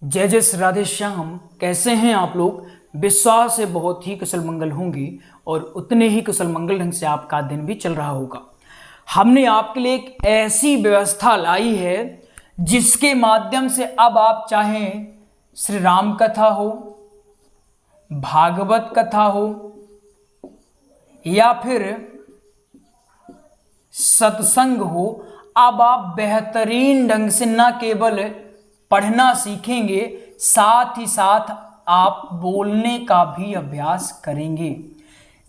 जय जय श्री राधे श्याम। कैसे हैं आप लोग? विश्वास से बहुत ही कुशल मंगल होंगे और उतने ही कुशल मंगल ढंग से आपका दिन भी चल रहा होगा। हमने आपके लिए एक ऐसी व्यवस्था लाई है जिसके माध्यम से अब आप चाहें श्री राम कथा हो, भागवत कथा हो या फिर सत्संग हो, अब आप बेहतरीन ढंग से न केवल पढ़ना सीखेंगे, साथ ही साथ आप बोलने का भी अभ्यास करेंगे।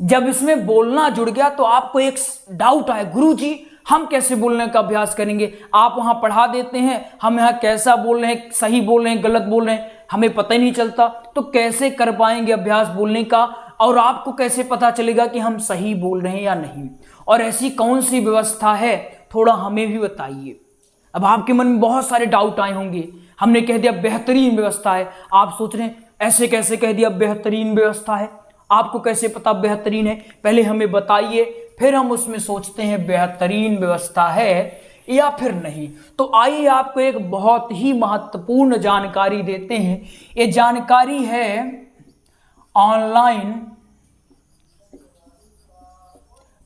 जब इसमें बोलना जुड़ गया तो आपको एक डाउट आए, गुरुजी हम कैसे बोलने का अभ्यास करेंगे? आप वहां पढ़ा देते हैं, हम यहाँ कैसा बोल रहे हैं, सही बोल रहे हैं, गलत बोल रहे हैं, हमें पता ही नहीं चलता, तो कैसे कर पाएंगे अभ्यास बोलने का? और आपको कैसे पता चलेगा कि हम सही बोल रहे हैं या नहीं? और ऐसी कौन सी व्यवस्था है, थोड़ा हमें भी बताइए। अब आपके मन में बहुत सारे डाउट आए होंगे। हमने कह दिया बेहतरीन व्यवस्था है, आप सोच रहे हैं ऐसे कैसे कह दिया बेहतरीन व्यवस्था है, आपको कैसे पता बेहतरीन है? पहले हमें बताइए, फिर हम उसमें सोचते हैं बेहतरीन व्यवस्था है या फिर नहीं। तो आइए आपको एक बहुत ही महत्वपूर्ण जानकारी देते हैं। ये जानकारी है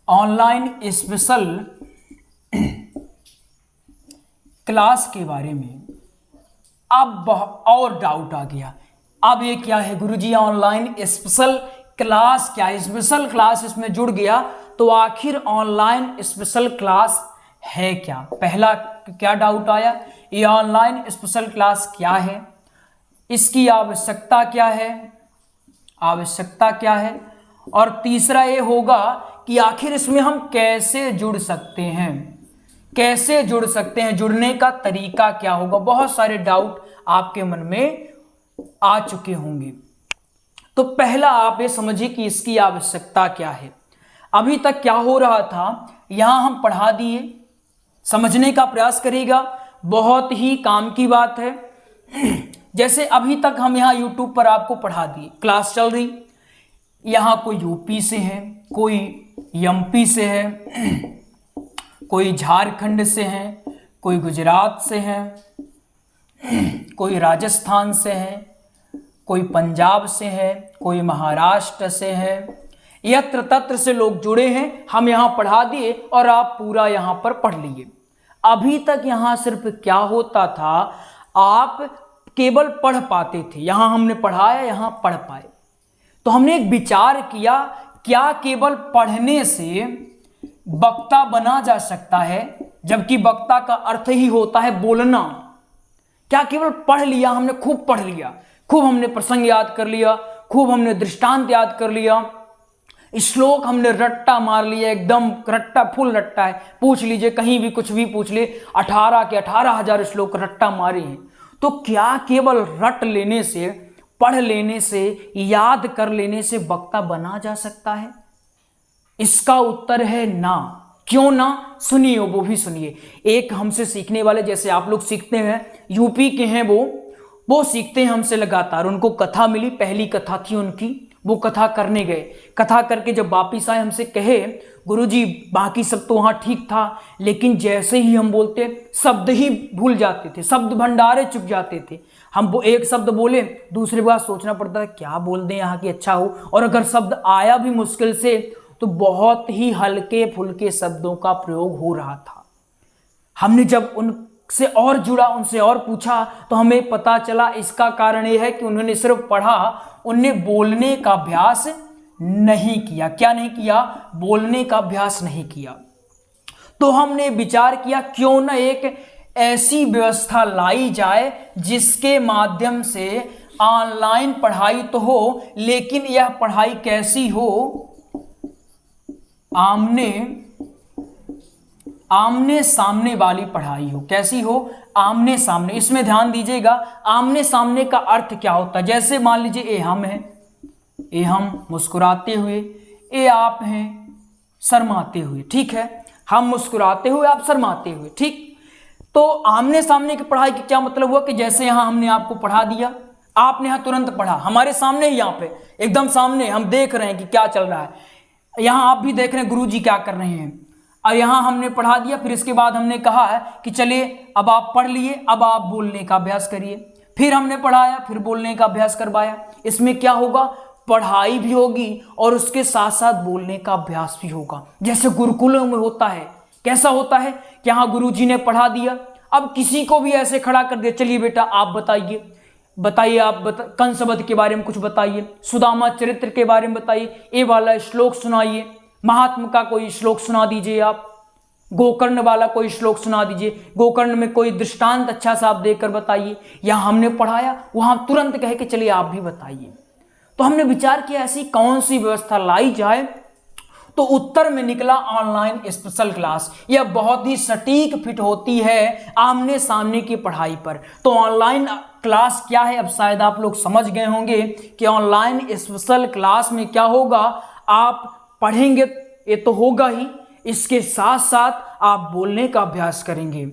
ऑनलाइन स्पेशल क्लास के बारे में। अब और डाउट आ गया, अब ये क्या है गुरुजी? ऑनलाइन स्पेशल क्लास क्या है? स्पेशल क्लास इसमें जुड़ गया तो आखिर ऑनलाइन स्पेशल क्लास है क्या? पहला क्या डाउट आया, ये ऑनलाइन स्पेशल क्लास क्या है, इसकी आवश्यकता क्या है, आवश्यकता क्या है? और तीसरा ये होगा कि आखिर इसमें हम कैसे जुड़ सकते हैं, कैसे जुड़ सकते हैं, जुड़ने का तरीका क्या होगा? बहुत सारे डाउट आपके मन में आ चुके होंगे। तो पहला आप ये समझिए कि इसकी आवश्यकता क्या है। अभी तक क्या हो रहा था, यहां हम पढ़ा दिए, समझने का प्रयास करिएगा, बहुत ही काम की बात है। जैसे अभी तक हम यहां YouTube पर आपको पढ़ा दिए, क्लास चल रही, यहां कोई यूपी से है, कोई एमपी से है, कोई झारखंड से है, कोई गुजरात से है, कोई राजस्थान से है, कोई पंजाब से है, कोई महाराष्ट्र से है, यत्र तत्र से लोग जुड़े हैं। हम यहाँ पढ़ा दिए और आप पूरा यहाँ पर पढ़ लिए। अभी तक यहाँ सिर्फ क्या होता था, आप केवल पढ़ पाते थे, यहाँ हमने पढ़ाया, यहाँ पढ़ पाए। तो हमने एक विचार किया, क्या केवल पढ़ने से वक्ता बना जा सकता है? जबकि वक्ता का अर्थ ही होता है बोलना। क्या केवल पढ़ लिया, हमने खूब पढ़ लिया, खूब हमने प्रसंग याद कर लिया, खूब हमने दृष्टांत याद कर लिया, श्लोक हमने रट्टा मार लिया, एकदम रट्टा, फुल रट्टा है, पूछ लीजिए कहीं भी कुछ भी पूछ ले, 18 के 18,000 श्लोक रट्टा मारे हैं। तो क्या केवल रट लेने से, पढ़ लेने से, याद कर लेने से वक्ता बना जा सकता है? इसका उत्तर है ना। क्यों ना? सुनिए, वो भी सुनिए। एक हमसे सीखने वाले, जैसे आप लोग सीखते हैं, यूपी के हैं वो सीखते हैं हमसे लगातार। उनको कथा मिली, पहली कथा थी उनकी, वो कथा करने गए, कथा करके जब वापिस आए हमसे कहे, गुरुजी बाकी सब तो वहां ठीक था, लेकिन जैसे ही हम बोलते शब्द ही भूल जाते थे, शब्द भंडारे चुक जाते थे। हम वो एक शब्द बोले, दूसरी बार सोचना पड़ता है क्या बोल दें यहाँ की अच्छा हो, और अगर शब्द आया भी मुश्किल से तो बहुत ही हल्के फुल्के शब्दों का प्रयोग हो रहा था। हमने जब उनसे और जुड़ा, उनसे और पूछा, तो हमें पता चला इसका कारण यह है कि उन्होंने सिर्फ पढ़ा, उन्होंने बोलने का अभ्यास नहीं किया। क्या नहीं किया? बोलने का अभ्यास नहीं किया। तो हमने विचार किया क्यों ना एक ऐसी व्यवस्था लाई जाए जिसके माध्यम से ऑनलाइन पढ़ाई तो हो, लेकिन यह पढ़ाई कैसी हो? आमने सामने वाली पढ़ाई हो। कैसी हो? आमने सामने। इसमें ध्यान दीजिएगा, आमने सामने का अर्थ क्या होता है? जैसे मान लीजिए ये हम हैं, ये हम मुस्कुराते हुए, ये आप हैं शर्माते हुए, ठीक है? हम मुस्कुराते हुए, आप शर्माते हुए, ठीक? तो आमने सामने की पढ़ाई की क्या मतलब हुआ कि जैसे यहां हमने आपको पढ़ा दिया, आपने यहां तुरंत पढ़ा, हमारे सामने ही, यहाँ पे एकदम सामने हम देख रहे हैं कि क्या चल रहा है, यहां आप भी देख रहे हैं गुरुजी क्या कर रहे हैं, और यहां हमने पढ़ा दिया। फिर इसके बाद हमने कहा है कि चलिए अब आप पढ़ लिए, अब आप बोलने का अभ्यास करिए। फिर हमने पढ़ाया, फिर बोलने का अभ्यास करवाया। इसमें क्या होगा, पढ़ाई भी होगी और उसके साथ साथ बोलने का अभ्यास भी होगा, जैसे गुरुकुलों में होता है। कैसा होता है कि हाँ गुरुजी ने पढ़ा दिया, अब किसी को भी ऐसे खड़ा कर दिया, चलिए बेटा आप बताइए आप कंस वध के बारे में कुछ बताइए, सुदामा चरित्र के बारे में बताइए, ये वाला श्लोक सुनाइए, महात्मा का कोई श्लोक सुना दीजिए, आप गोकर्ण वाला कोई श्लोक सुना दीजिए, गोकर्ण में कोई दृष्टांत अच्छा सा आप देकर बताइए। यहाँ हमने पढ़ाया, वहां तुरंत कहे कि चलिए आप भी बताइए। तो हमने विचार किया ऐसी कौन सी व्यवस्था लाई जाए, तो उत्तर में निकला ऑनलाइन स्पेशल क्लास। यह बहुत ही सटीक फिट होती है आमने सामने की पढ़ाई पर। तो ऑनलाइन क्लास क्या है, अब शायद आप लोग समझ गए होंगे कि ऑनलाइन स्पेशल क्लास में क्या होगा, आप पढ़ेंगे ये तो होगा ही, इसके साथ साथ आप बोलने का अभ्यास करेंगे।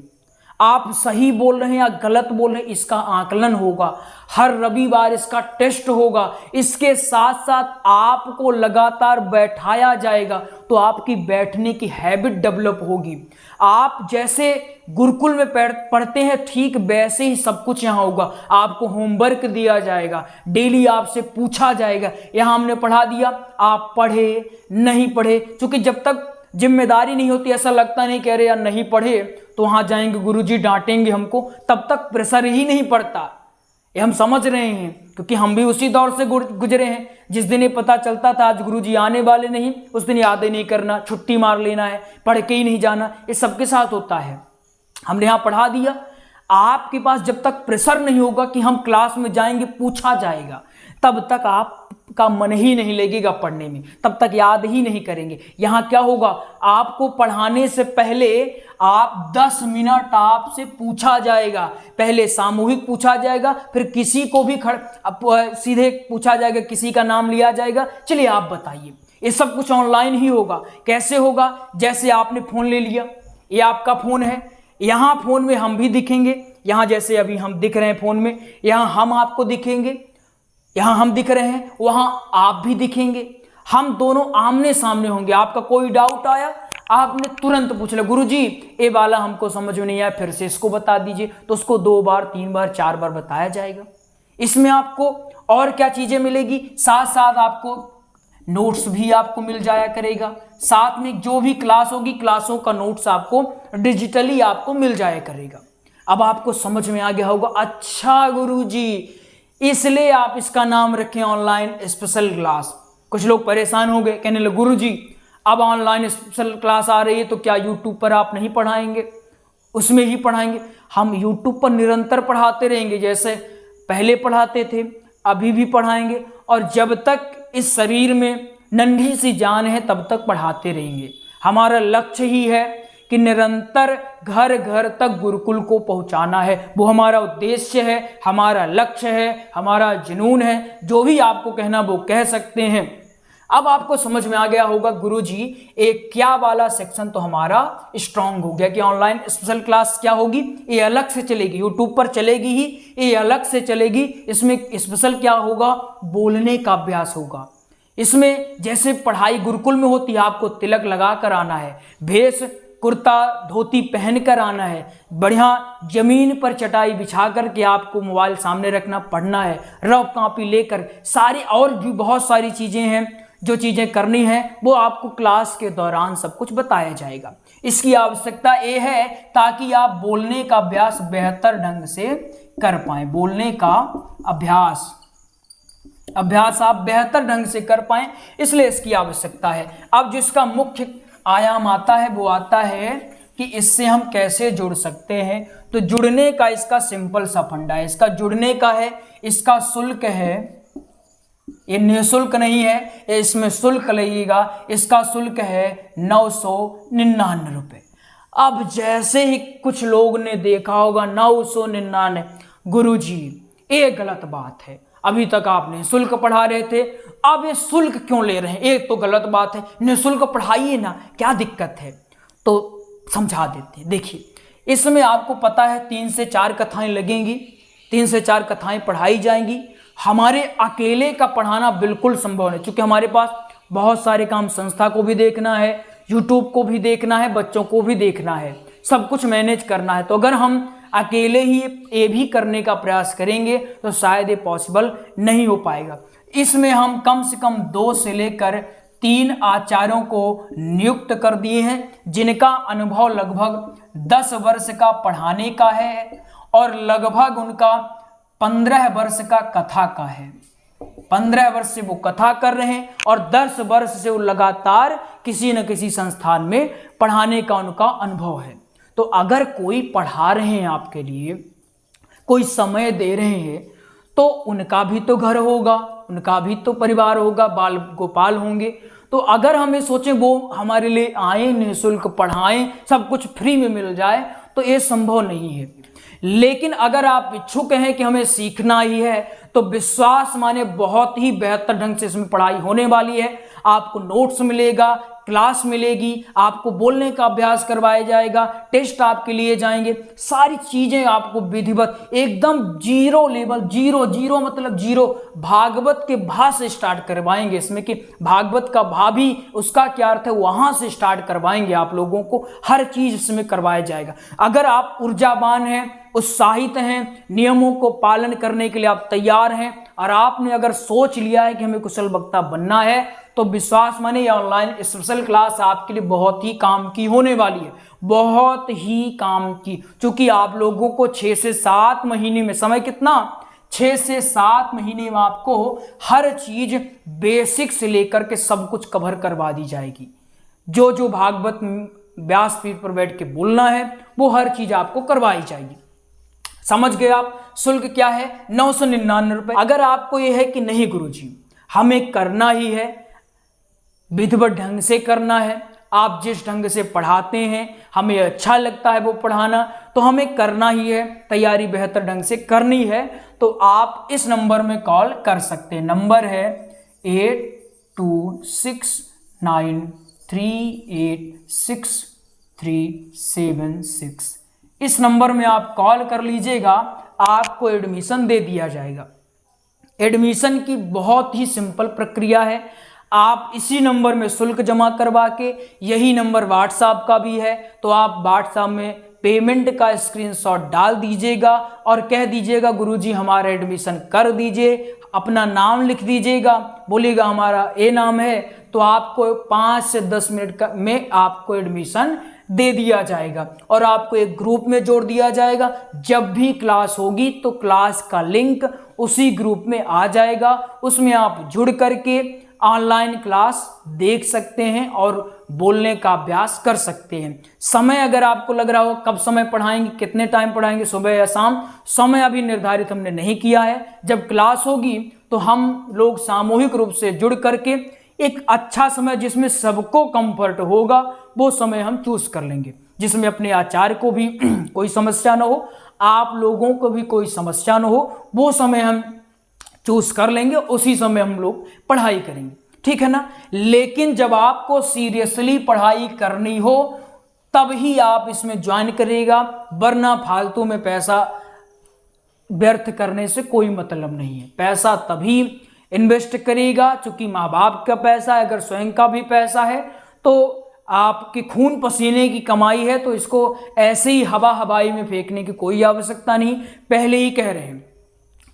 आप सही बोल रहे हैं या गलत बोल रहे हैं इसका आकलन होगा, हर रविवार इसका टेस्ट होगा। इसके साथ साथ आपको लगातार बैठाया जाएगा, तो आपकी बैठने की हैबिट डेवलप होगी। आप जैसे गुरुकुल में पढ़ते हैं ठीक वैसे ही सब कुछ यहाँ होगा। आपको होमवर्क दिया जाएगा, डेली आपसे पूछा जाएगा, यहाँ हमने पढ़ा दिया, आप पढ़े नहीं पढ़े, क्योंकि जब तक जिम्मेदारी नहीं होती, ऐसा लगता नहीं कह रहे यार नहीं पढ़े तो वहां जाएंगे गुरुजी डांटेंगे हमको, तब तक प्रेशर ही नहीं पड़ता। ये हम समझ रहे हैं, क्योंकि हम भी उसी दौर से गुजरे हैं। जिस दिन ये पता चलता था आज गुरुजी आने वाले नहीं, उस दिन याद ही नहीं करना, छुट्टी मार लेना है, पढ़ के ही नहीं जाना, ये सबके साथ होता है। हमने यहाँ पढ़ा दिया, आपके पास जब तक प्रेशर नहीं होगा कि हम क्लास में जाएंगे पूछा जाएगा, तब तक आपका मन ही नहीं लगेगा पढ़ने में, तब तक याद ही नहीं करेंगे। यहाँ क्या होगा, आपको पढ़ाने से पहले आप 10 मिनट आपसे पूछा जाएगा, पहले सामूहिक पूछा जाएगा, फिर किसी को भी सीधे पूछा जाएगा, किसी का नाम लिया जाएगा, चलिए आप बताइए। ये सब कुछ ऑनलाइन ही होगा। कैसे होगा, जैसे आपने फोन ले लिया, ये आपका फोन है, यहाँ फोन में हम भी दिखेंगे, यहाँ जैसे अभी हम दिख रहे हैं फोन में, यहाँ हम आपको दिखेंगे, यहाँ हम दिख रहे हैं, वहां आप भी दिखेंगे, हम दोनों आमने सामने होंगे। आपका कोई डाउट आया, आपने तुरंत पूछ लिया, गुरुजी ये वाला हमको समझ में नहीं आया, फिर से इसको बता दीजिए, तो उसको 2 बार 3 बार 4 बार बताया जाएगा। इसमें आपको और क्या चीजें मिलेगी, साथ साथ आपको नोट्स भी आपको मिल जाया करेगा, साथ में जो भी क्लास होगी क्लासों का नोट्स आपको डिजिटली आपको मिल जाया करेगा। अब आपको समझ में आ गया होगा, अच्छा गुरुजी इसलिए आप इसका नाम रखें ऑनलाइन स्पेशल क्लास। कुछ लोग परेशान हो गए, कहने लगे गुरुजी अब ऑनलाइन स्पेशल क्लास आ रही है तो क्या यूट्यूब पर आप नहीं पढ़ाएंगे, उसमें ही पढ़ाएंगे? हम यूट्यूब पर निरंतर पढ़ाते रहेंगे, जैसे पहले पढ़ाते थे अभी भी पढ़ाएंगे, और जब तक इस शरीर में नन्ही सी जान है तब तक पढ़ाते रहेंगे। हमारा लक्ष्य ही है कि निरंतर घर घर तक गुरुकुल को पहुंचाना है, वो हमारा उद्देश्य है, हमारा लक्ष्य है, हमारा जुनून है, जो भी आपको कहना वो कह सकते हैं। अब आपको समझ में आ गया होगा गुरुजी एक क्या वाला सेक्शन तो हमारा स्ट्रांग हो गया कि ऑनलाइन स्पेशल क्लास क्या होगी, ये अलग से चलेगी, यूट्यूब पर चलेगी ही, ये अलग से चलेगी। इसमें स्पेशल क्या होगा, बोलने का अभ्यास होगा। इसमें जैसे पढ़ाई गुरुकुल में होती है, आपको तिलक लगा कर आना है, भेष कुर्ता धोती पहन कर आना है, बढ़िया जमीन पर चटाई बिछा कर के आपको मोबाइल सामने रखना, पढ़ना है, रफ कॉपी लेकर, सारी और भी बहुत सारी चीज़ें हैं जो चीज़ें करनी है वो आपको क्लास के दौरान सब कुछ बताया जाएगा। इसकी आवश्यकता ये है ताकि आप बोलने का अभ्यास बेहतर ढंग से कर पाएँ, बोलने का अभ्यास आप बेहतर ढंग से कर पाएँ, इसलिए इसकी आवश्यकता है। अब जिसका मुख्य आयाम आता है वो आता है कि इससे हम कैसे जुड़ सकते हैं। तो जुड़ने का इसका सिंपल सा फंडा है, इसका जुड़ने का है, इसका शुल्क है, ये निःशुल्क नहीं है, इसमें शुल्क लगेगा, इसका शुल्क है 999 रुपये। अब जैसे ही कुछ लोग ने देखा होगा 999, गुरुजी ये गलत बात है, अभी तक आप निःशुल्क पढ़ा रहे थे, अब ये शुल्क क्यों ले रहे हैं, एक तो गलत बात है, निःशुल्क पढ़ाइए ना, क्या दिक्कत है? तो समझा देते हैं। देखिए इसमें आपको पता है 3 से 4 कथाएं लगेंगी, 3 से 4 कथाएं पढ़ाई जाएंगी। हमारे अकेले का पढ़ाना बिल्कुल संभव नहीं, क्योंकि हमारे पास बहुत सारे काम, संस्था को भी देखना है, यूट्यूब को भी देखना है, बच्चों को भी देखना है, सब कुछ मैनेज करना है। तो अगर हम अकेले ही ये भी करने का प्रयास करेंगे तो शायद ये पॉसिबल नहीं हो पाएगा। इसमें हम कम से कम 2 से लेकर 3 आचार्यों को नियुक्त कर दिए हैं जिनका अनुभव लगभग 10 वर्ष का पढ़ाने का है और लगभग उनका 15 वर्ष का कथा का है। 15 वर्ष से वो कथा कर रहे हैं और 10 वर्ष से वो लगातार किसी न किसी संस्थान में पढ़ाने का उनका अनुभव है। तो अगर कोई पढ़ा रहे हैं आपके लिए, कोई समय दे रहे हैं, तो उनका भी तो घर होगा, उनका भी तो परिवार होगा, बाल गोपाल होंगे। तो अगर हमें सोचें वो हमारे लिए आए, निःशुल्क पढ़ाएं, सब कुछ फ्री में मिल जाए, तो ये संभव नहीं है। लेकिन अगर आप इच्छुक हैं कि हमें सीखना ही है तो विश्वास माने बहुत ही बेहतर ढंग से इसमें पढ़ाई होने वाली है। आपको नोट्स मिलेगा, क्लास मिलेगी, आपको बोलने का अभ्यास करवाया जाएगा, टेस्ट आपके लिए जाएंगे, सारी चीजें आपको विधिवत एकदम जीरो लेवल, जीरो मतलब जीरो, भागवत के भा से स्टार्ट करवाएंगे। इसमें कि भागवत का भा भी उसका क्या अर्थ है वहां से स्टार्ट करवाएंगे आप लोगों को, हर चीज इसमें करवाया जाएगा। अगर आप ऊर्जावान हैं, उत्साहित हैं, नियमों को पालन करने के लिए आप तैयार हैं और आपने अगर सोच लिया है कि हमें कुशल वक्ता बनना है, तो विश्वास माने ये ऑनलाइन स्पेशल क्लास आपके लिए बहुत ही काम की होने वाली है, बहुत ही काम की। क्योंकि आप लोगों को 6 से 7 महीने में, समय कितना, 6 से 7 महीने में आपको हर चीज बेसिक से लेकर के सब कुछ कवर करवा दी जाएगी। जो जो भागवत व्यासपीठ पर बैठ के बोलना है वो हर चीज आपको करवाई जाएगी। समझ गए आप? शुल्क क्या है? 999 रुपए। अगर आपको यह है कि नहीं गुरुजी हमें करना ही है, विधिवत ढंग से करना है, आप जिस ढंग से पढ़ाते हैं हमें अच्छा लगता है वो पढ़ाना, तो हमें करना ही है, तैयारी बेहतर ढंग से करनी है, तो आप इस नंबर में कॉल कर सकते हैं। नंबर है 8269386376। इस नंबर में आप कॉल कर लीजिएगा, आपको एडमिशन दे दिया जाएगा। एडमिशन की बहुत ही सिंपल प्रक्रिया है। आप इसी नंबर में शुल्क जमा करवा के, यही नंबर व्हाट्सएप का भी है, तो आप व्हाट्सएप में पेमेंट का स्क्रीनशॉट डाल दीजिएगा और कह दीजिएगा गुरुजी हमारा एडमिशन कर दीजिए, अपना नाम लिख दीजिएगा, बोलिएगा हमारा ए नाम है, तो आपको 5 से 10 मिनट में आपको एडमिशन दे दिया जाएगा और आपको एक ग्रुप में जोड़ दिया जाएगा। जब भी क्लास होगी तो क्लास का लिंक उसी ग्रुप में आ जाएगा, उसमें आप जुड़ करके ऑनलाइन क्लास देख सकते हैं और बोलने का अभ्यास कर सकते हैं। समय अगर आपको लग रहा हो कब समय पढ़ाएंगे, कितने टाइम पढ़ाएंगे, सुबह या शाम, समय अभी निर्धारित हमने नहीं किया है। जब क्लास होगी तो हम लोग सामूहिक रूप से जुड़ करके एक अच्छा समय जिसमें सबको कंफर्ट होगा वो समय हम चूज कर लेंगे, जिसमें अपने आचार्य को भी कोई समस्या ना हो, आप लोगों को भी कोई समस्या ना हो, वो समय हम चूज कर लेंगे, उसी समय हम लोग पढ़ाई करेंगे, ठीक है ना। लेकिन जब आपको सीरियसली पढ़ाई करनी हो तब ही आप इसमें ज्वाइन करिएगा, वरना फालतू में पैसा व्यर्थ करने से कोई मतलब नहीं है। पैसा तभी इन्वेस्ट करिएगा क्योंकि माँ बाप का पैसा है, अगर स्वयं का भी पैसा है तो आपके खून पसीने की कमाई है, तो इसको ऐसे ही हवाई में फेंकने की कोई आवश्यकता नहीं। पहले ही कह रहे हैं,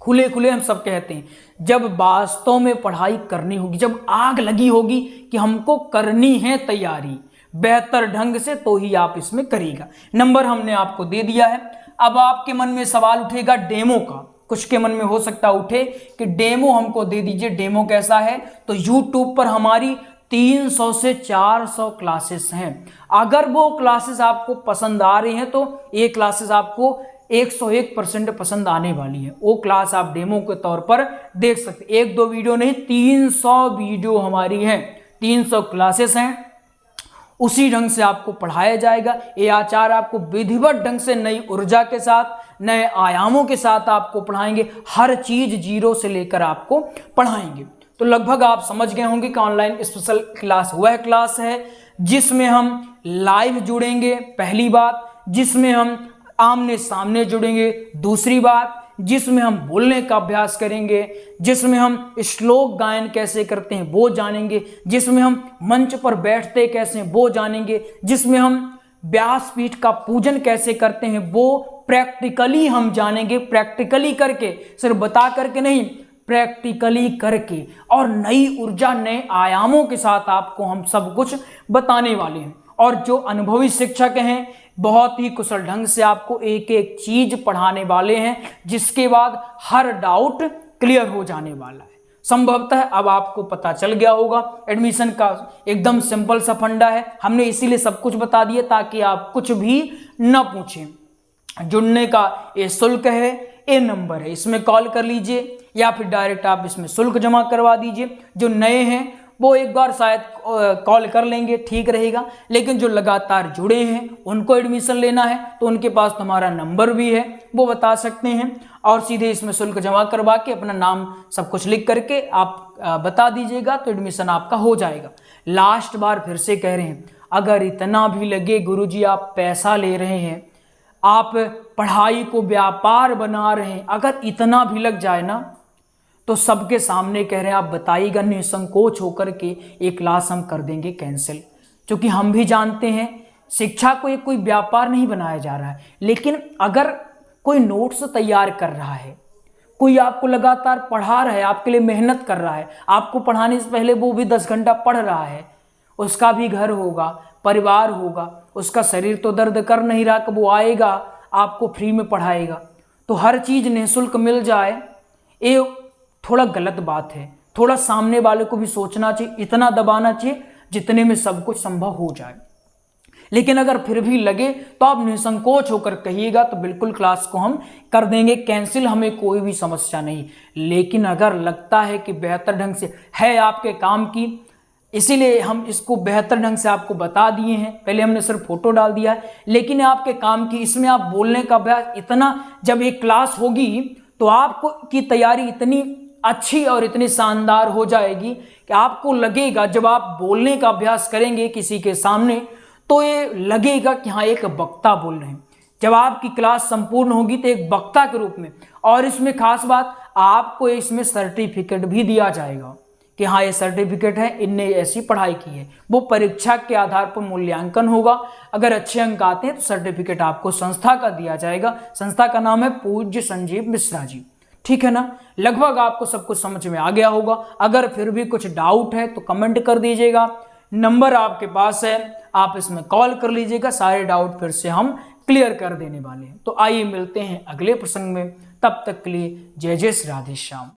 खुले खुले हम सब कहते हैं, जब वास्तव में पढ़ाई करनी होगी, जब आग लगी होगी कि हमको करनी है तैयारी बेहतर ढंग से, तो ही आप इसमें करिएगा। नंबर हमने आपको दे दिया है। अब आपके मन में सवाल उठेगा डेमो का, कुछ के मन में हो सकता उठे कि डेमो हमको दे दीजिए, डेमो कैसा है? तो YouTube पर हमारी 300 से 400 क्लासेस हैं। अगर वो क्लासेस आपको पसंद आ रही हैं तो ये क्लासेस आपको 101% पसंद आने वाली है। वो क्लास आप डेमो के तौर पर देख सकते, 1-2 वीडियो नहीं, 300 वीडियो हमारी हैं, 300 क्लासेस हैं। उसी ढंग से आपको पढ़ाया जाएगा। ये आचार्य आपको विधिवत ढंग से नई ऊर्जा के साथ, नए आयामों के साथ आपको पढ़ाएंगे, हर चीज जीरो से लेकर आपको पढ़ाएंगे। तो लगभग आप समझ गए होंगे कि ऑनलाइन स्पेशल क्लास वह क्लास है जिसमें हम लाइव जुड़ेंगे, पहली बात, जिसमें हम आमने सामने जुड़ेंगे, दूसरी बात, जिसमें हम बोलने का अभ्यास करेंगे, जिसमें हम श्लोक गायन कैसे करते हैं वो जानेंगे, जिसमें हम मंच पर बैठते कैसे हैं वो जानेंगे, जिसमें हम व्यासपीठ का पूजन कैसे करते हैं वो प्रैक्टिकली हम जानेंगे, प्रैक्टिकली करके, सिर्फ बता करके नहीं, प्रैक्टिकली करके, और नई ऊर्जा, नए आयामों के साथ आपको हम सब कुछ बताने वाले हैं। और जो अनुभवी शिक्षक हैं बहुत ही कुशल ढंग से आपको एक एक चीज पढ़ाने वाले हैं, जिसके बाद हर डाउट क्लियर हो जाने वाला है। संभवतः अब आपको पता चल गया होगा एडमिशन का एकदम सिंपल सा फंडा है। हमने इसीलिए सब कुछ बता दिया ताकि आप कुछ भी न पूछें। जुड़ने का ये शुल्क है, ये नंबर है, इसमें कॉल कर लीजिए या फिर डायरेक्ट आप इसमें शुल्क जमा करवा दीजिए। जो नए हैं वो एक बार शायद कॉल कर लेंगे, ठीक रहेगा, लेकिन जो लगातार जुड़े हैं उनको एडमिशन लेना है तो उनके पास तो हमारा नंबर भी है, वो बता सकते हैं और सीधे इसमें शुल्क जमा करवा के अपना नाम सब कुछ लिख करके आप बता दीजिएगा तो एडमिशन आपका हो जाएगा। लास्ट बार फिर से कह रहे हैं, अगर इतना भी लगे गुरुजी आप पैसा ले रहे हैं, आप पढ़ाई को व्यापार बना रहे हैं, अगर इतना भी लग जाए ना तो सबके सामने कह रहे हैं आप बताइएगा, निसंकोच होकर के ये क्लास हम कर देंगे कैंसिल। क्योंकि हम भी जानते हैं शिक्षा को एक कोई व्यापार नहीं बनाया जा रहा है, लेकिन अगर कोई नोट्स तैयार कर रहा है, कोई आपको लगातार पढ़ा रहा है, आपके लिए मेहनत कर रहा है, आपको पढ़ाने से पहले वो भी 10 घंटा पढ़ रहा है, उसका भी घर होगा, परिवार होगा, उसका शरीर तो दर्द कर नहीं रहा कि वो आएगा आपको फ्री में पढ़ाएगा, तो हर चीज़ निःशुल्क मिल जाए ये थोड़ा गलत बात है। थोड़ा सामने वाले को भी सोचना चाहिए, इतना दबाना चाहिए जितने में सब कुछ संभव हो जाए। लेकिन अगर फिर भी लगे तो आप निसंकोच होकर कहिएगा तो बिल्कुल क्लास को हम कर देंगे कैंसिल, हमें कोई भी समस्या नहीं। लेकिन अगर लगता है कि बेहतर ढंग से है आपके काम की, इसीलिए हम इसको बेहतर ढंग से आपको बता दिए हैं। पहले हमने सिर्फ फोटो डाल दिया है, लेकिन आपके काम की, इसमें आप बोलने का अभ्यास, इतना जब एक क्लास होगी तो आपको की तैयारी इतनी अच्छी और इतनी शानदार हो जाएगी कि आपको लगेगा जब आप बोलने का अभ्यास करेंगे किसी के सामने तो ये लगेगा कि हाँ एक वक्ता बोल रहे हैं। जब आपकी क्लास संपूर्ण होगी तो एक वक्ता के रूप में, और इसमें खास बात आपको इसमें सर्टिफिकेट भी दिया जाएगा कि हाँ ये सर्टिफिकेट है, इनने ऐसी पढ़ाई की है। वो परीक्षा के आधार पर मूल्यांकन होगा, अगर अच्छे अंक आते हैं तो सर्टिफिकेट आपको संस्था का दिया जाएगा। संस्था का नाम है पूज्य संजीव मिश्रा जी, ठीक है ना। लगभग आपको सब कुछ समझ में आ गया होगा। अगर फिर भी कुछ डाउट है तो कमेंट कर दीजिएगा, नंबर आपके पास है, आप इसमें कॉल कर लीजिएगा, सारे डाउट फिर से हम क्लियर कर देने वाले हैं। तो आइए मिलते हैं अगले प्रसंग में, तब तक के लिए जय जय श्री राधे श्याम।